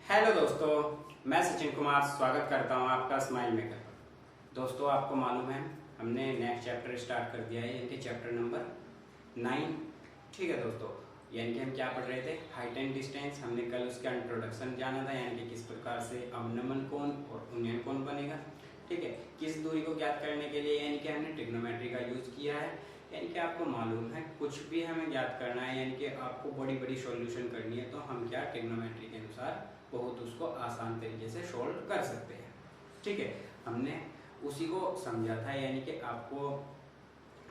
Hello दोस्तों, मैं सचिन कुमार स्वागत करता हूं आपका स्माइल मेकर पर। दोस्तों, आपको मालूम है हमने नेक्स्ट चैप्टर स्टार्ट कर दिया है, यानी कि चैप्टर नंबर 9। ठीक है दोस्तों, यानी कि हम क्या पढ़ रहे थे, हाइट एंड डिस्टेंस। हमने कल उसका इंट्रोडक्शन जाना था, यानी कि किस प्रकार से अवनमन कोण और उन्नयन कोण बनेगा। ठीक है, किस दूरी को ज्ञात करने के लिए यानी कि हमने ट्रिग्नोमेट्री का यूज किया है। यानी कि आपको मालूम है कुछ भी हमें ज्ञात करना है, यानी कि आपको बड़ी बड़ी सॉल्यूशन करनी है, तो हम क्या ट्रिग्नोमेट्री के अनुसार बहुत उसको आसान तरीके से सोल्व कर सकते हैं। ठीक है, हमने उसी को समझा था, यानी कि आपको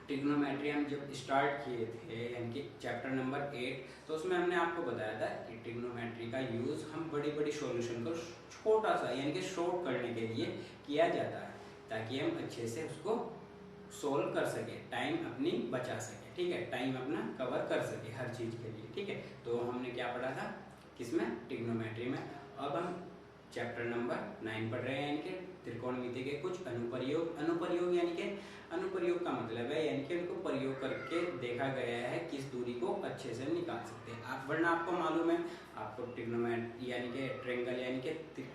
ट्रिग्नोमेट्री हम जब स्टार्ट किए थे, यानी कि चैप्टर नंबर 8, तो उसमें हमने आपको बताया था कि ट्रिग्नोमेट्री का यूज हम बड़ी बड़ी सॉल्यूशन को छोटा सा यानी कि शॉर्ट करने के लिए किया जाता है, ताकि हम अच्छे से उसको सोल्व कर सके, टाइम अपनी बचा सके। ठीक है, टाइम अपना कवर कर सके हर चीज के लिए। ठीक है, तो हमने क्या पढ़ा था किसमें, ट्रिग्नोमेट्री में। अब हम चैप्टर नंबर 9 पढ़ रहे हैं, यानी कि त्रिकोणमिति के कुछ अनुप्रयोग। अनुप्रयोग यानी कि अनुप्रयोग का मतलब है यानी कि उनको प्रयोग करके देखा गया है किस दूरी को अच्छे से निकाल सकते हैं आप। वरना आपको मालूम है, आपको ट्रिग्नोमेट्री यानी कि ट्रायंगल यानी कि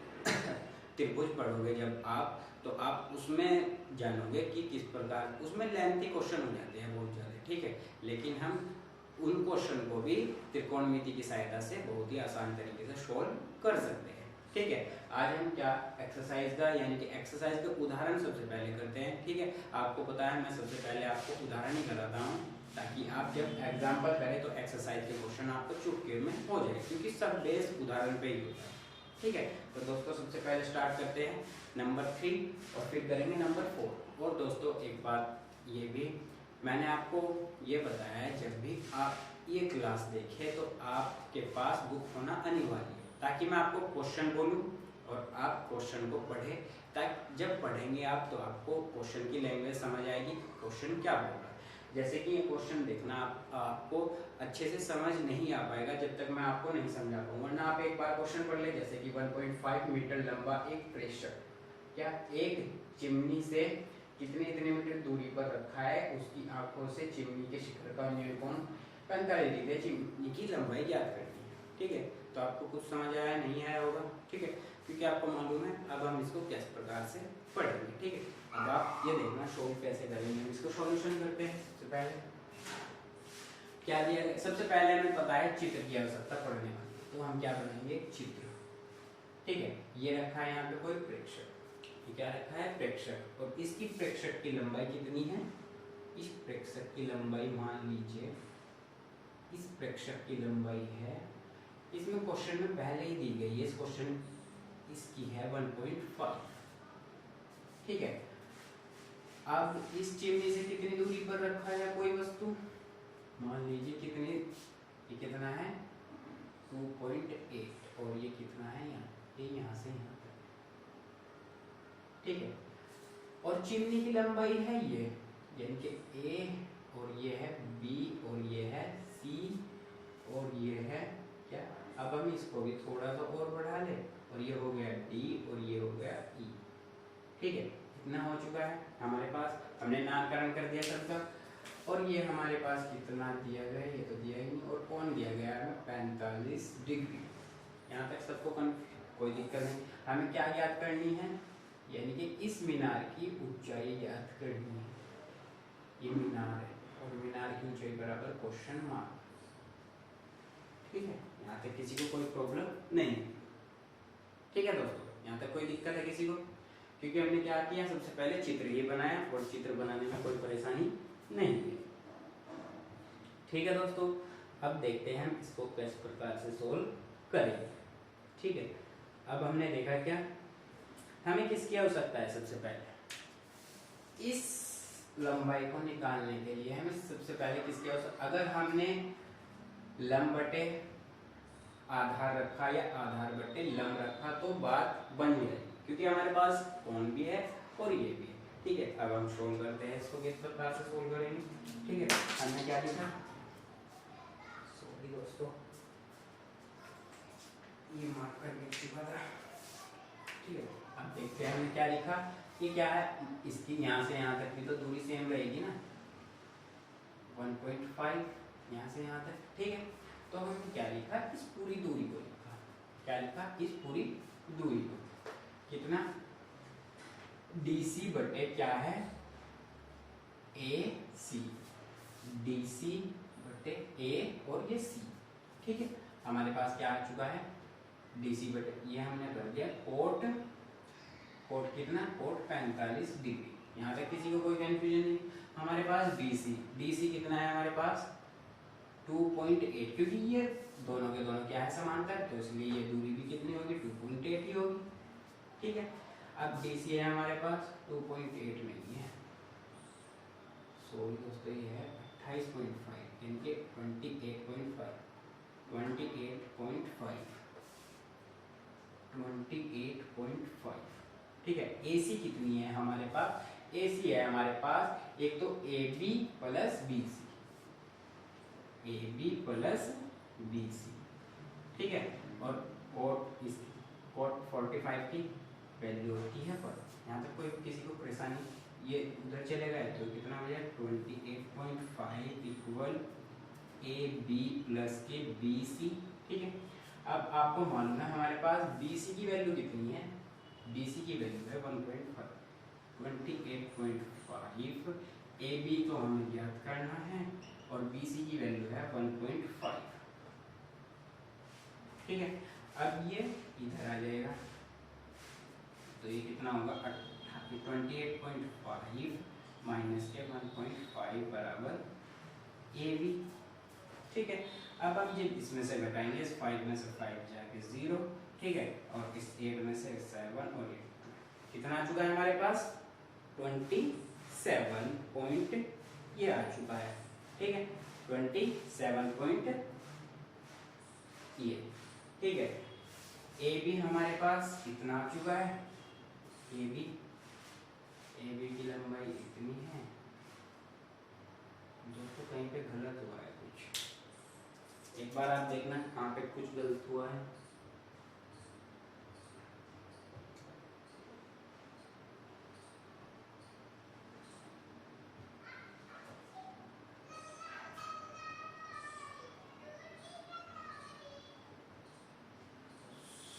त्रिभुज पढ़ोगे जब आप, तो आप उसमें जानोगे कि किस प्रकार उसमें लेंथी क्वेश्चन हो जाते हैं बहुत ज़्यादा। ठीक है, लेकिन हम उन क्वेश्चन को भी त्रिकोणमिति की सहायता से बहुत ही आसान तरीके से सोल्व कर सकते हैं। ठीक है, आज हम क्या एक्सरसाइज का यानी कि एक्सरसाइज का उदाहरण सबसे पहले करते हैं। ठीक है, आपको पता है मैं सबसे पहले आपको उदाहरण ही कराता हूँ, ताकि आप जब एग्जाम्पल करें तो एक्सरसाइज के क्वेश्चन आपको चुटकी में हो जाए, क्योंकि सब बेस उदाहरण पे ही होता है। ठीक है, तो दोस्तों सबसे पहले स्टार्ट करते हैं नंबर 3 और फिर करेंगे नंबर 4। और दोस्तों एक बात ये भी मैंने आपको ये बताया है, जब भी आप ये क्लास देखें तो आपके पास बुक होना अनिवार्य है, ताकि मैं आपको क्वेश्चन बोलूं और आप क्वेश्चन को पढ़ें। ताकि जब पढ़ेंगे आप तो आपको क्वेश्चन की लैंग्वेज समझ आएगी, क्वेश्चन क्या बोल रहा है। जैसे कि ये क्वेश्चन देखना आपको अच्छे से समझ नहीं आ पाएगा जब तक मैं आपको नहीं समझा पाऊँ। वरना आप एक बार क्वेश्चन पढ़ ले, जैसे कि 1.5 मीटर लंबा एक प्रेशर क्या एक चिमनी से कितने इतने मीटर दूरी पर रखा है, उसकी आंखों से चिमनी के शिखर का उन्नयन कोण 45 डिग्री, चिमनी की लंबाई ज्ञात करनी है। ठीक है, तो आपको कुछ समझ आया नहीं आया होगा। ठीक है, क्योंकि आपको मालूम है। अब हम इसको किस प्रकार से पढ़ेंगे। ठीक है, अब आप ये देखना सोल्व कैसे करेंगे। हम इसको सॉल्यूशन करते हैं। सबसे पहले क्या दिया गया, सबसे पहले हमें पता है चित्र की आवश्यकता पढ़ने वाली, तो हम क्या बनाएंगे, एक चित्र। ठीक है, ये रखा है यहाँ पे कोई प्रेक्षक, क्या रखा है, प्रेक्षक, और इसकी प्रेक्षक की लंबाई कितनी है, इस प्रेक्षक की लंबाई मान लीजिए, इस प्रेक्षक की लंबाई है, इसमें क्वेश्चन में पहले ही दी गई है, इस क्वेश्चन इसकी है 1.5। ठीक है, अब इस चिमनी से कितनी दूरी पर रखा है कोई वस्तु, मान लीजिए कितनी, ये कितना है 2.8, और ये कितना है यहाँ से यहाँ तक। ठीक है, और चिमनी की लंबाई है ये, यानी कि A, और ये है B, और ये है C, और ये है क्या, अब हम इसको भी थोड़ा सा और बढ़ा ले, और ये हो गया D, और ये हो गया E। ठीक है, इतना हो चुका है हमारे पास, हमने नामकरण कर दिया सबका। और ये हमारे पास कितना दिया गया, ये तो दिया ही नहीं, और कौन दिया गया है 45 डिग्री। यहाँ तक सबको कोई दिक्कत नहीं। हमें क्या ज्ञात करनी है, यानी कि इस मीनार की ऊंचाई ज्ञात करनी है। ये मीनार है और मीनार की ऊंचाई बराबर क्वेश्चन मार्क। ठीक है, यहाँ तक किसी को कोई प्रॉब्लम नहीं। ठीक है दोस्तों, यहाँ तक कोई दिक्कत है किसी को, क्योंकि हमने क्या किया, सबसे पहले चित्र ये बनाया और चित्र बनाने में कोई परेशानी नहीं हुई। ठीक है दोस्तों, अब देखते हैं हम इसको किस प्रकार से सोल्व करेंगे। ठीक है, अब हमने देखा क्या, हमें किसकी आवश्यकता है, सबसे पहले इस लंबाई को निकालने के लिए हमें सबसे पहले किसकी आवश्यकता, अगर हमने लंब बटे आधार रखा या आधार बटे लंब रखा तो बात बन जाएगी, क्योंकि हमारे पास कोण भी है और ये भी है। ठीक है, अब हम सोल्व करते हैं इसको, किस प्रकार से सोल्व करेंगे। ठीक है, हमने क्या लिखा, सॉरी दोस्तों ये मार्क करने की बात है। ठीक है, अब देखते हैं हमने क्या लिखा, ये क्या है, इसकी यहाँ से यहाँ तक की तो दूरी सेम रहेगी ना, 1.5 यहाँ से यहाँ तक। ठीक है, तो हमने क्या लिखा, इस पूरी दूरी को लिखा, क्या क्या लिखा, इस पूरी दूरी को कितना, DC बटे क्या है, AC, DC बटे A और ये C। ठीक है, हमारे पास क्या आ चुका है, DC बटे, ये हमने कर दिया कोट कितना, कोट 45 डिग्री। यहाँ तक किसी को कोई कंफ्यूजन नहीं। हमारे पास DC कितना है हमारे पास 2.8, क्योंकि ये दोनों के दोनों क्या है समांतर, तो इसलिए ये दूरी भी कितनी होगी 2.8 ही होगी। ठीक है, अब DC है हमारे पास 2.8 नहीं है, सॉरी दोस्तों, ये है 28.5, इनके 28.5 28.5। ठीक है, AC कितनी है हमारे पास, AC है हमारे पास एक तो AB plus BC, AB plus BC। ठीक है, और कोट 45 की वैल्यू होती है पर, यहाँ तक कोई किसी को परेशानी, ये उधर चलेगा तो कितना हो जाएगा 28.5 इक्वल AB प्लस के BC। ठीक है, अब आपको मालूम है हमारे पास BC की वैल्यू कितनी है, BC की वैल्यू है 1.5, 28.5, AB तो हमें ज्ञात करना है और BC की वैल्यू है 1.5। ठीक है, अब ये इधर आ जाएगा तो ये कितना होगा 28.5 माइनस के 1.5 बराबर AB। ठीक है, अब हम ये इसमें से घटाएंगे, इस 5 में से 5 जाके 0। ठीक है, और इस 8 में से 7 और 8 कितना आ चुका है हमारे पास 27 पॉइंट ये आ चुका है। ठीक है, 27 पॉइंट ये। ठीक है, AB हमारे पास कितना आ चुका है, AB की लंबाई इतनी है दोस्तों, कहीं पे गलत हुआ है कुछ, एक बार आप देखना कहाँ पे कुछ गलत हुआ है।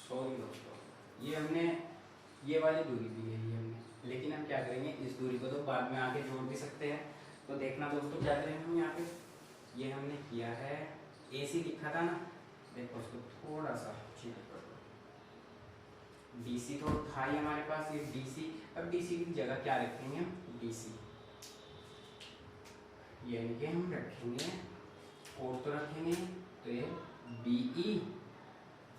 सॉरी दोस्तों, ये हमने ये वाली दूरी दी है ये हमने, लेकिन हम क्या करेंगे, इस दूरी को तो बाद में आके जोड़ भी सकते हैं। तो देखना दोस्तों क्या करेंगे हम यहाँ पे, ये हमने किया है AC लिखा था ना, देखो उसको थोड़ा सा चेंज कर दो, DC तो था ही हमारे पास ये DC, अब DC की जगह क्या रखेंगे हम, DC, यानी कि हम रखेंगे और तो रखेंगे तो ये BE,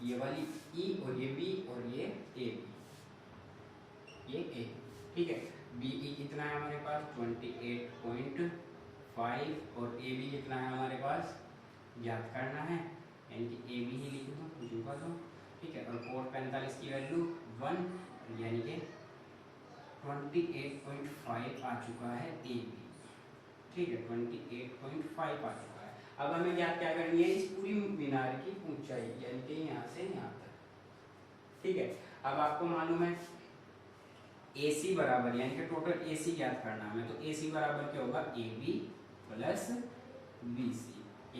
ये वाली E और ये B और ये AB, ये A। ठीक है, BE कितना है हमारे पास 28.5 और AB कितना है हमारे पास ज्ञात करना है, यानी कि AB ही लिख दो, जुगा दो। ठीक है, और कोट 45 की वैल्यू 1, यानी कि 28.5 आ चुका है AB। ठीक है, 28.5 आ चुका है। अब हमें ज्ञात क्या करनी है, इस पूरी मीनार की ऊंचाई, यानी कि यहाँ से यहाँ तक। ठीक है, अब आपको मालूम है AC बराबर, यानी कि टोटल AC ज्ञात करना है, तो AC बराबर क्या होगा AB प्लस BC।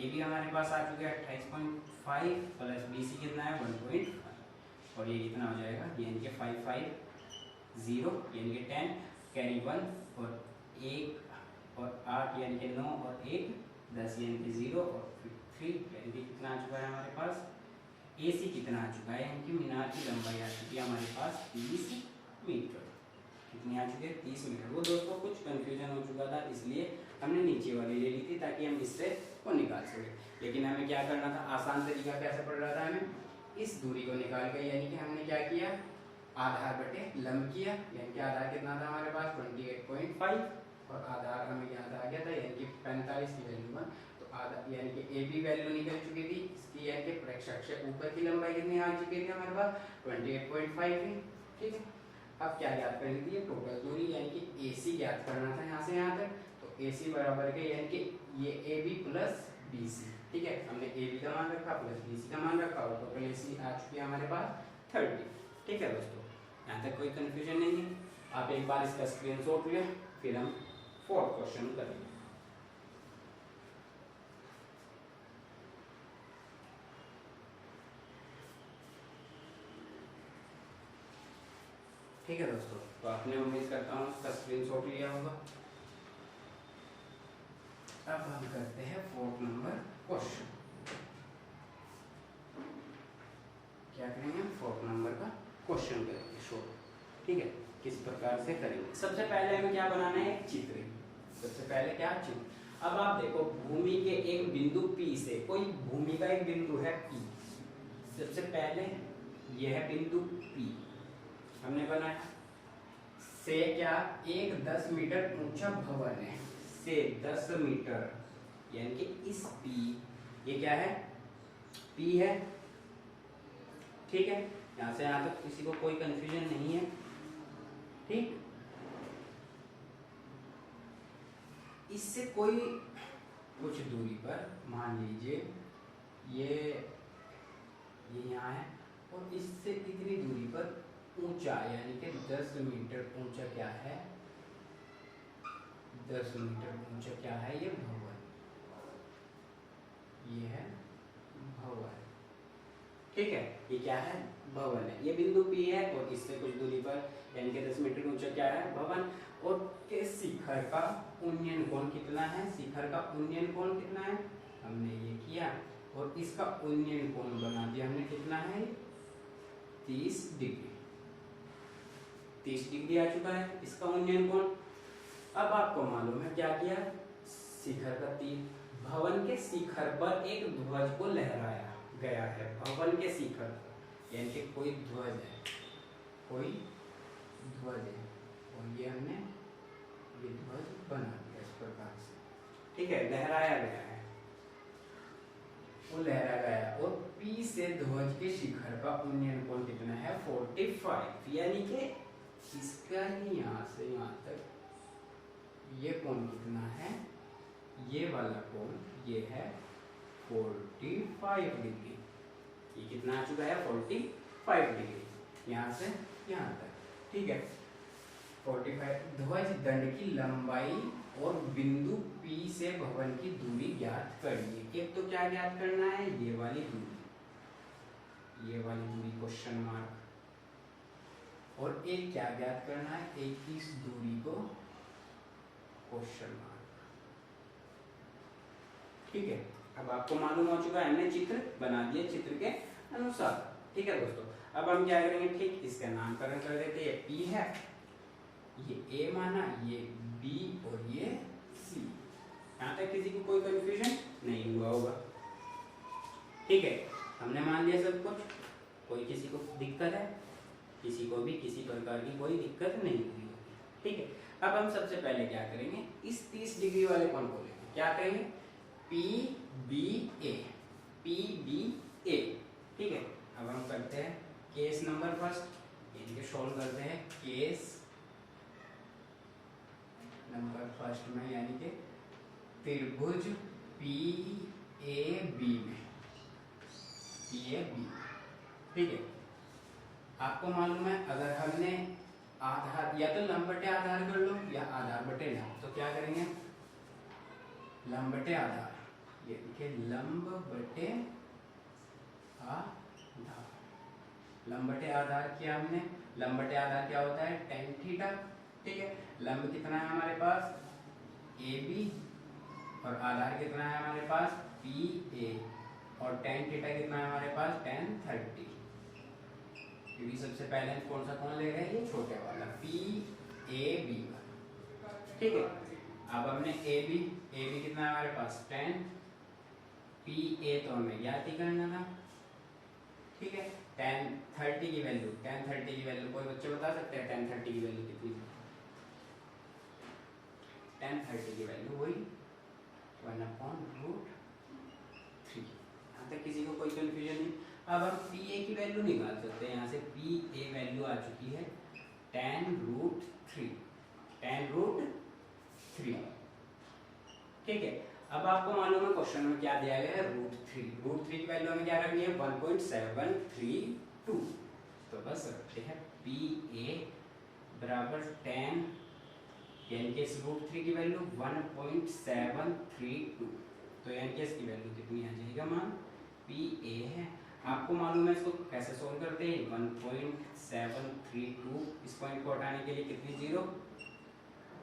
AB हमारे पास आ चुका है 28.5 प्लस BC कितना है 1.5, और ये कितना हो जाएगा, यानी कि 5 5 0, यानी कि 10 कैरी 1 और 1 और 8 यानी कि 9 और 1 10, यानी कि 0 और 3, यानी कि कितना आ चुका है हमारे पास AC कितना आ चुका है, यानी कि मीनार की लंबाई आ चुकी है हमारे पास 30 मीटर। कितनी आ चुकी है 30 मीटर। वो दोस्तों कुछ कंफ्यूजन हो चुका था, इसलिए हमने नीचे वाली ले ली थी ताकि हम इससे को निकाल सके, लेकिन हमें क्या करना था, आसान तरीका कैसे पड़ रहा था, हमें इस दूरी को निकाल के, यानी कि हमने क्या किया आधार बटे लंब किया, यानी कि आधार कितना था हमारे पास 28.5 और आधार हमें याद आ गया था, यानी कि 45 की वैल्यू 1, तो आधार यानी कि AB वैल्यू निकल चुकी थी इसकी, यानी कि प्रेक्षक से ऊपर की लंबाई कितनी आ चुकी थी हमारे पास 28.5 थी। ठीक है, अब क्या ज्ञात करनी थी, टोटल दूरी, यानी कि AC ज्ञात करना था यहाँ से यहाँ तक, तो AC बराबर के, यानी कि ये AB प्लस BC। ठीक है, हमने AB का मान रखा प्लस BC का मान रखा और टोटल AC आ चुकी है हमारे पास 30। ठीक है दोस्तों, यहाँ तक कोई कंफ्यूजन नहीं है। आप एक बार इसका स्क्रीनशॉट ले, फिर हम 4th क्वेश्चन करेंगे। ठीक है दोस्तों, तो आपने उम्मीद करता हूँ उसका स्क्रीनशॉट लिया होगा। अब हम करते हैं 4 नंबर क्वेश्चन। क्या करेंगे? 4 नंबर का क्वेश्चन करेंगे शॉर्ट। ठीक है, किस प्रकार से करेंगे? सबसे पहले हमें क्या बनाना है? एक चित्र। सबसे पहले क्या? चित्र। अब आप देखो, भूमि के एक बिंदु P से, कोई भूमि का एक बिंदु है P। सबसे पहले यह बिंदु P हमने बनाया, से क्या? एक 10 मीटर ऊंचा भवन है, से 10 मीटर, यानी कि इस P, ये क्या है? P है। ठीक है, यहां से यहां तक किसी को कोई कंफ्यूजन नहीं है। ठीक, इससे कोई कुछ दूरी पर, मान लीजिए ये यहाँ है, और इससे इतनी दूरी पर ऊंचा, यानी कि 10 मीटर ऊंचा क्या है? 10 मीटर ऊंचा क्या है? ये भवन, ये है भवन। ठीक है, ये क्या है? भवन है। ये बिंदु P है और इससे कुछ दूरी पर, यानी कि 10 मीटर ऊंचा क्या है? भवन। और के शिखर का उन्नयन कोण कितना है? शिखर का उन्नयन कोण कितना है? हमने ये किया, और इसका उन्नयन कोण बना दिया हमने, कितना है? 30 डिग्री। 30 डिग्री आ चुका है इसका उन्नयन कोण। अब आपको मालूम है क्या किया? शिखर का तीर, भवन के शिखर पर एक ध्वज को लहराया गया है। भवन के शिखर, यानी कि कोई ध्वज है, कोई ध्वज है, और ये हमने ये ध्वज बना दिया इस प्रकार से। ठीक है, लहराया गया है, वो लहराया गया। और P से ध्वज के शिखर का उन्नयन कोण कितना है? 45, यानी कि इसका ही यहाँ से यहाँ तक ये कोण कितना है? ये वाला कोण ये है 45 डिग्री। ये कितना आ चुका है? 45 डिग्री, यहाँ से यहाँ तक। ठीक है, 45। ध्वज दंड की लंबाई और बिंदु P से भवन की दूरी ज्ञात करिए। एक तो क्या ज्ञात करना है? ये वाली दूरी, ये वाली दूरी क्वेश्चन मार्क। और एक क्या ज्ञात करना है? एक इस दूरी को क्वेश्चन मार्क। ठीक है, अब आपको मालूम हो चुका है, हमने चित्र बना दिया चित्र के अनुसार। ठीक है दोस्तों, अब हम क्या करेंगे? ठीक, इसका नामकरण कर देते हैं। P है, ये A माना, ये B और ये C। यहाँ तक किसी को कोई कंफ्यूजन नहीं हुआ होगा। ठीक है, हमने मान लिया सब कुछ, कोई किसी को दिक्कत है? किसी को भी किसी प्रकार की कोई दिक्कत नहीं हुई होगी। ठीक है, अब हम सबसे पहले क्या करेंगे? इस 30 डिग्री वाले कोण को लेंगे। क्या करेंगे? PBA, PBA। ठीक है, अब हम करते हैं केस नंबर फर्स्ट, यानी कि सॉल्व करते हैं केस नंबर फर्स्ट में, यानी कि त्रिभुज PAB में, PAB। ठीक है, आपको मालूम है अगर हमने आधार, या तो लंब बटे आधार कर लो या आधार बटे लंब, तो क्या करेंगे? लंब बटे आधार, ये देखिए लंब बटे आधार। लंब बटे आधार किया हमने। लंब बटे आधार क्या होता है? tan theta. ठीक है, लंब कितना है हमारे पास? AB, और आधार कितना है हमारे पास? PA, और tan थीटा कितना है हमारे पास? tan 30। क्योंकि सबसे पहले हम कौन सा कोण ले रहे हैं? ये छोटे वाला PAB। ठीक है, अब हमने AB कितना है हमारे पास? tan। PA तो हमें ज्ञात ही करना था। ठीक है, tan 30 की वैल्यू, कोई बच्चे बता सकते हैं tan 30 की वैल्यू कितनी? tan 30 की वैल्यू वही 1/√3। यहाँ तक किसी को कोई कंफ्यूजन नहीं। अब हम PA की वैल्यू निकाल सकते हैं। यहाँ से PA वैल्यू आ चुकी है tan√3, tan√3। ठीक है, अब आपको मालूम है क्वेश्चन में क्या दिया गया है? √3 की वैल्यू हमें क्या रखनी है? 1.732। तो बस रखते हैं PA बराबर tan, यानी कि इस √3 की वैल्यू 1.732। तो यानी कि इसकी वैल्यू कितनी आ जाएगा? मान PA है आपको मालूम है इसको कैसे सोल्व करते हैं, 1.732, इस पॉइंट को हटाने के लिए कितनी जीरो,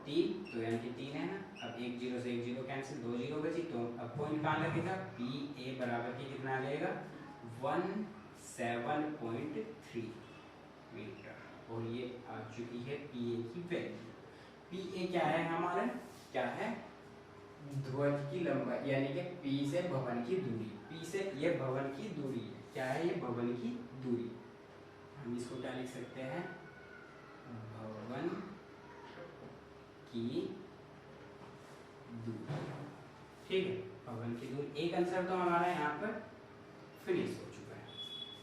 3, तो यानी कि 3 है ना। अब एक जीरो से एक जीरो कैंसिल, 2 जीरो बची, तो अब पॉइंट कहाँ लगेगा, पी ए बराबर के कितना आ जाएगा 17.3 मीटर, और ये आ चुकी है पी ए की वैल्यू। पी ए क्या है हमारा, क्या है ध्वज की लंबाई, यानी कि पी से भवन की दूरी, पी से ये भवन की दूरी है, क्या है ये भवन की दूरी। हम इसको क्या लिख सकते हैं, भवन की दूरी, ठीक है, भवन की दूरी। एक आंसर तो हमारा यहाँ पर फिनिश हो चुका है,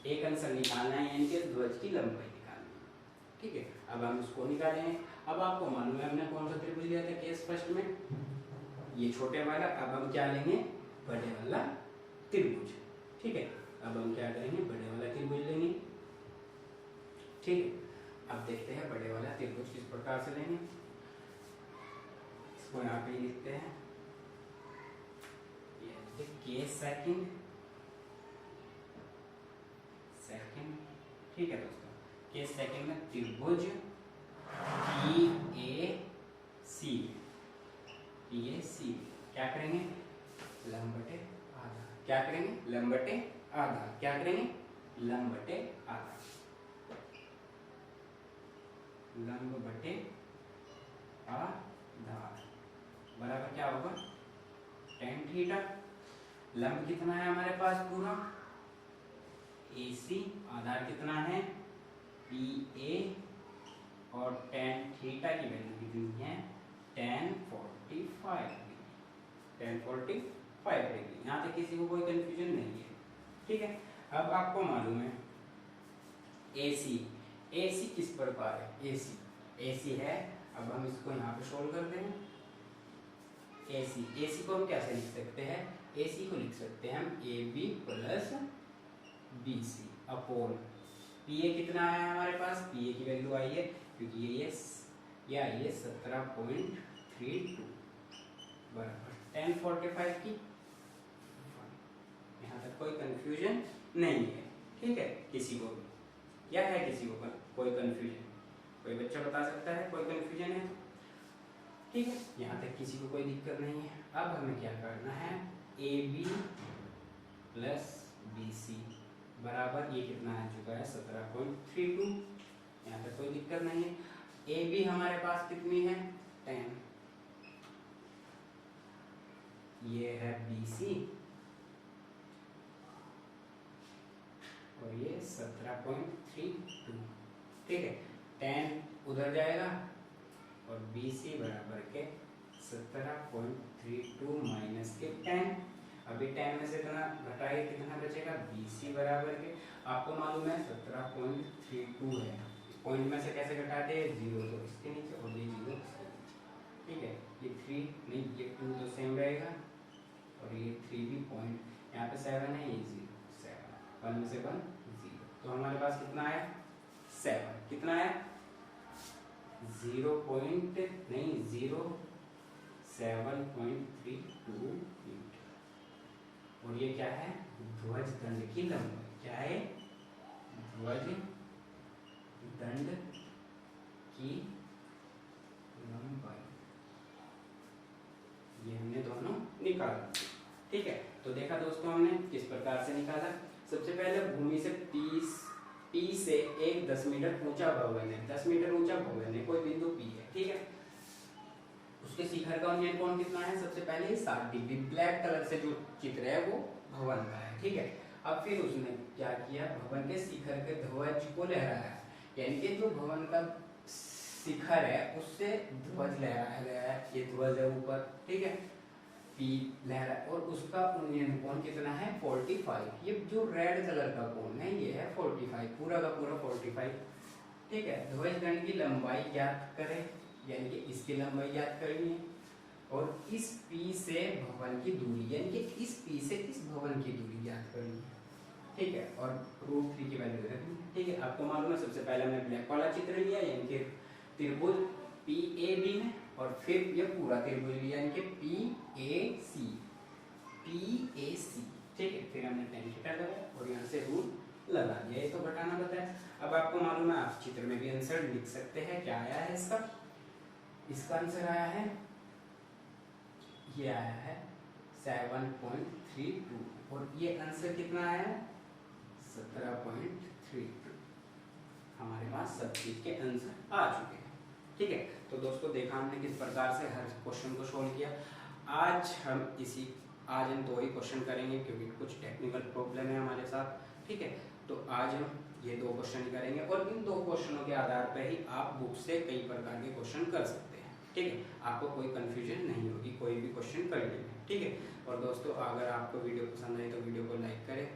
एक आंसर निकालना है यानी कि ध्वज की लंबाई निकालनी है, ठीक है। अब हम उसको निकालेंगे। अब आपको मालूम है हमने कौन सा त्रिभुज लिया था केस फर्स्ट में, ये छोटे वाला। अब हम क्या लेंगे, बड़े वाला त्रिभुज, ठीक है। अब हम क्या करेंगे, बड़े वाला त्रिभुज लेंगे, ठीक है। अब देखते हैं बड़े वाला त्रिभुज किस प्रकार से लेंगे, इसको यहाँ पे लिखते हैं, केस सेकंड, ठीक है दोस्तों। केस सेकंड में त्रिभुज PAC क्या करेंगे, लंब बटे आधा, क्या करेंगे, लंब बटे आधा, क्या करेंगे, लंब बटे आधा, लंब बटे आधा बराबर क्या होगा, tan थीटा। लंब कितना है हमारे पास पूरा, AC, आधार कितना है PA, और tan थीटा की वैल्यू कितनी है, tan 45 डिग्री। यहाँ तक किसी को कोई कंफ्यूजन नहीं है, ठीक है। अब आपको मालूम है AC किस प्रकार है, AC है। अब हम इसको यहाँ पे सोल्व करते हैं। AC को हम कैसे लिख सकते हैं, AC को लिख सकते हैं हम AB plus BC upon PA कितना है हमारे पास, PA की वैल्यू आई है क्योंकि ये आई है 17.32 बराबर tan 45 की। यहाँ तक कोई कंफ्यूजन नहीं है, ठीक है। किसी को क्या है, किसी को कोई कंफ्यूजन, कोई बच्चा बता सकता है कोई कंफ्यूजन है, ठीक है। यहाँ तक किसी को कोई दिक्कत नहीं है। अब हमें क्या करना है, AB प्लस BC बराबर ये कितना आ चुका है 17.32, यहाँ तक कोई दिक्कत नहीं है। AB हमारे पास कितनी है 10, ये है BC और ये 17.32, ठीक है। 10 उधर जाएगा और BC बराबर के 17.32 माइनस के 10, अभी 10 में से इतना घटाइए कितना बचेगा, BC बराबर के आपको मालूम है 17.32 है। पॉइंट में से कैसे घटाते हैं, 0 तो इसके नीचे और ये 0 इसके नीचे, ठीक है। ये 3 नहीं, ये 2 तो सेम रहेगा और ये 3 भी पॉइंट, यहाँ पे 7 है, ये 0 7, 1 में से 1 0, तो हमारे पास कितना आया 7, कितना आया 0.732 मीटर। और ये क्या है, ध्वज दंड की लंबाई, क्या है ध्वज दंड की लंबाई, ये हमने दोनों निकाला, ठीक है। तो देखा दोस्तों हमने किस प्रकार से निकाला। सबसे पहले भूमि से P से एक 10 मीटर ऊंचा भवन है, 10 मीटर ऊंचा भवन है, कोई बिंदु P है, ठीक है। उसके शिखर का उन्नयन कोण कितना है, सबसे पहले 60 डिग्री, ब्लैक कलर से जो चित्र है वो भवन का है, ठीक है। अब फिर उसने क्या किया, भवन के शिखर के ध्वज को लहराया, यानी कि जो भवन का शिखर है उससे ध्वज लहराया गया है, ये ध्वज है ऊपर, ठीक है, P लहरा, और उसका उन्नयन कोण कितना है 45, ये जो रेड कलर का कोण है ये है 45, पूरा का पूरा 45, ठीक है। ध्वज दंड की लंबाई ज्ञात करें, यानी कि इसकी लंबाई ज्ञात करनी है, और इस P से भवन की दूरी, यानी कि इस P से इस भवन की दूरी ज्ञात करनी है, ठीक है। और √3 की वैल्यू रखनी है, ठीक है। आपको मालूम है सबसे पहले हमने ब्लैक वाला चित्र लिया, यानी कि त्रिभुज PAB है, और फिर ये पूरा त्रिभुज लिया, यानी कि PAC, ठीक है, फिर हमने tan थीटा लगाया और यहाँ से रूल लगा दिया। ये तो घटाना बताया। अब आपको मालूम है, आप चित्र में भी आंसर लिख सकते हैं। क्या आया है इसका आंसर आया है, ये आया है 7.32 और ये आंसर कितना आया है 17.32। हमारे पास सब चीज के आंसर आ चुके हैं। ठीक है, तो दोस्तों देखा हमने किस प्रकार से हर क्वेश्चन को सोल्व किया। आज हम दो ही क्वेश्चन करेंगे क्योंकि कुछ टेक्निकल प्रॉब्लम है हमारे साथ। ठीक है, तो आज हम ये दो क्वेश्चन करेंगे और इन दो क्वेश्चनों के आधार पर ही आप बुक से कई प्रकार के क्वेश्चन कर सकते हैं। ठीक है, आपको कोई कंफ्यूजन नहीं होगी, कोई भी क्वेश्चन कर लेंगे। ठीक है, और दोस्तों अगर आपको वीडियो पसंद आए तो वीडियो को लाइक करें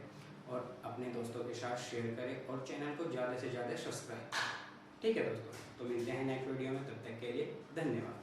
और अपने दोस्तों के साथ शेयर करें और चैनल को ज़्यादा से ज़्यादा सब्सक्राइब करें। ठीक है दोस्तों, तो मिलते हैं नेक्स्ट वीडियो में, तब तक के लिए धन्यवाद।